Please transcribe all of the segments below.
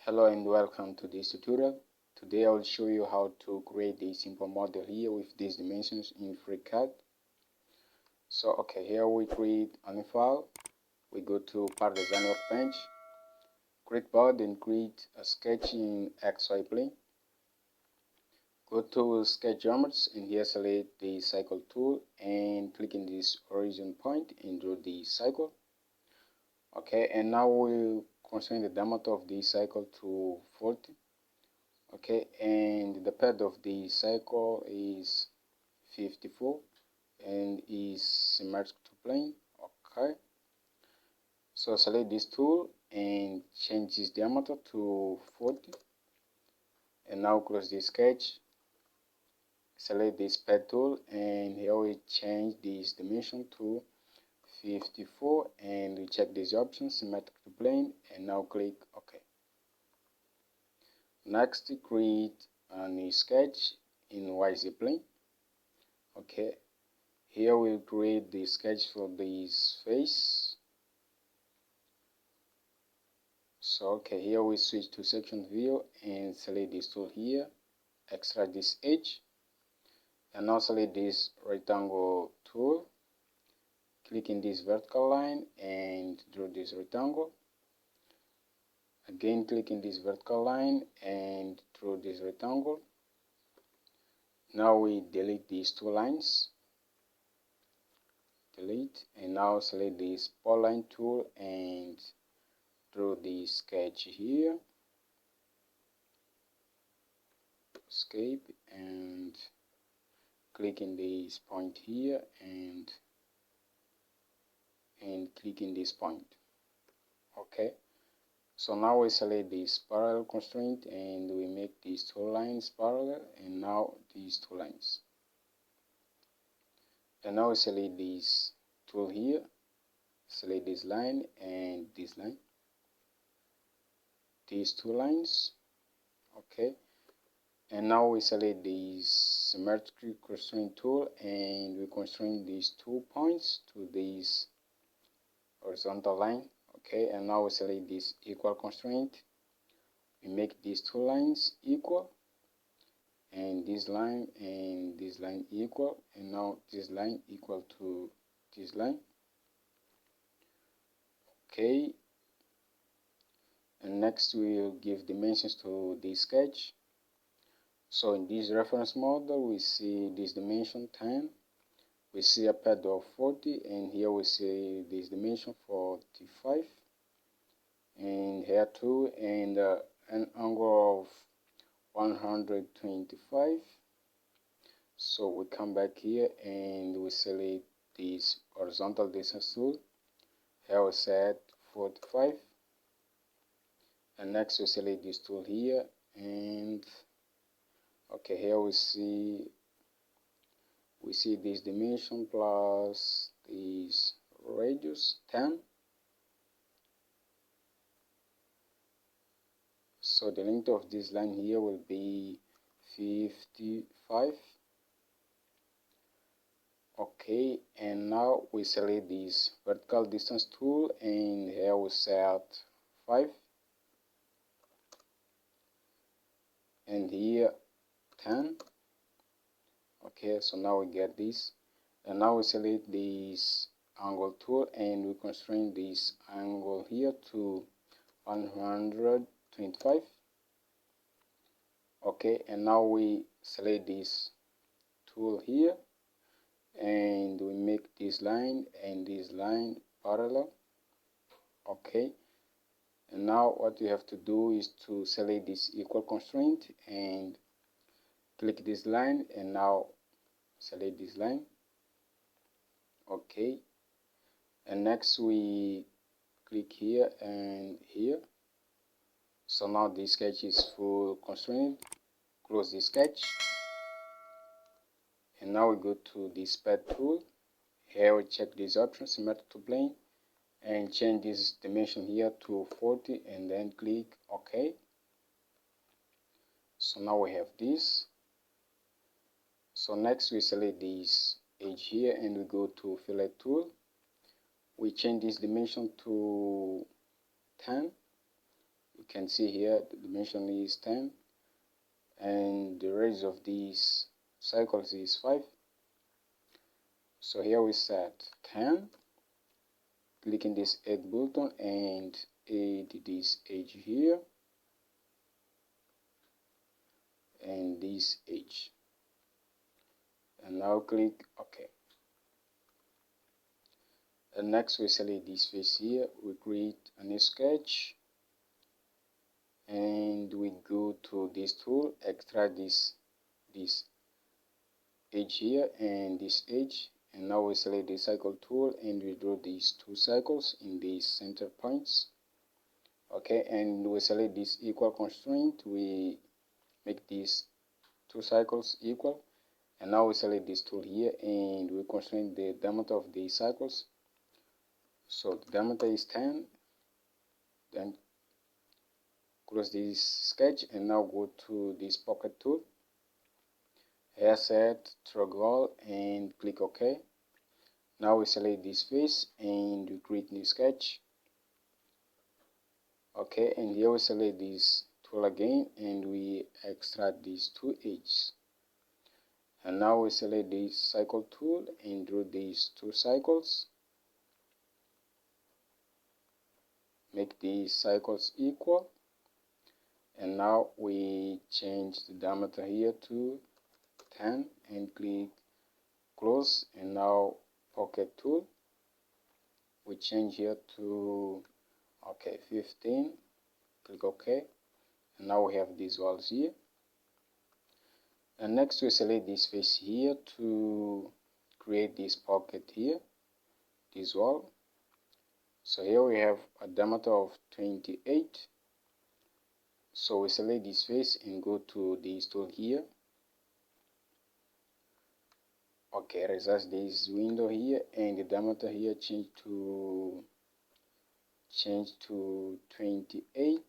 Hello and welcome to this tutorial. Today I will show you how to create a simple model here with these dimensions in FreeCAD. So okay, here we create a new file. We go to Part Design Workbench, create board and create a sketch in XY plane. Go to Sketch Geometries and here select the Cycle tool and click in this origin point and draw the cycle. Okay, and now we'll constrain the diameter of the cycle to 40. Okay, and the path of the cycle is 54 and is symmetrical to plane. Okay, so select this tool and change this diameter to 40, and now close this sketch. Select this path tool and here we change this dimension to 54 and we check this option, symmetrical to plane, and now click OK. Next, create a new sketch in YZ plane. Okay, here we'll create the sketch for this face. So okay, here we switch to section view and select this tool here, extract this edge, and now select this rectangle tool, click in this vertical line and draw this rectangle. Again, click in this vertical line and draw this rectangle. Now we delete these two lines, delete, and now select this polyline tool and draw the sketch here, escape, and click in this point here and click in this point. Okay, so now we select this parallel constraint and we make these two lines parallel, and now these two lines, and now we select this tool here, select this line and this line, these two lines. Okay, and now we select this symmetrical constraint tool and we constrain these 2 points to this horizontal line. Okay, and now we select this equal constraint. We make these two lines equal, and this line equal, and now this line equal to this line. Okay, and next we'll give dimensions to this sketch. So in this reference model we see this dimension 10, we see a path of 40, and here we see this dimension 45, and here too, and an angle of 125. So we come back here and we select this horizontal distance tool. Here we set 45, and next we select this tool here, and okay, here we see this dimension plus this radius 10. So the length of this line here will be 55. Okay, and now we select this vertical distance tool and here we set 5, and here 10. Okay, so now we get this, and now we select this angle tool and we constrain this angle here to 125. Okay, and now we select this tool here and we make this line and this line parallel. Okay, and now what you have to do is to select this equal constraint and click this line, and now select this line. Okay, and next we click here and here. So now this sketch is full constrained. Close this sketch, and now we go to this path tool. Here we check this option, symmetrical to plane, and change this dimension here to 40 and then click OK. So now we have this. So next we select this edge here and we go to fillet tool. We change this dimension to 10. We can see here the dimension is 10 and the radius of these cycles is 5. So here we set 10, clicking this add button and add this edge here and this edge, and now click OK. And next we select this face here, we create a new sketch and we go to this tool, extract this edge here and this edge, and now we select the cycle tool and we draw these two cycles in these center points. Okay, and we select this equal constraint, we make these two cycles equal, and now we select this tool here and we constrain the diameter of the cycles. So the diameter is 10, then close this sketch and now go to this pocket tool, set triangle and click OK. Now we select this face and we create new sketch. Okay, and here we select this tool again and we extract these two edges. And now we select this cycle tool and draw these two cycles. Make these cycles equal. And now we change the diameter here to 10 and click close, and now pocket tool, we change here to 15, click OK, and now we have these walls here. And next we select this face here to create this pocket here, this wall. So here we have a diameter of 28, so we select this face and go to this tool here. Okay, resize this window here and the diameter here change to 28,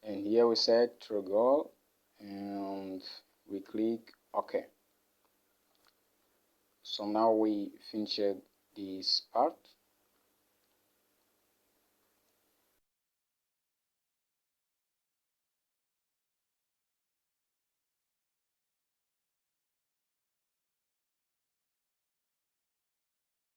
and here we set triangle and we click OK. So now we finished this part.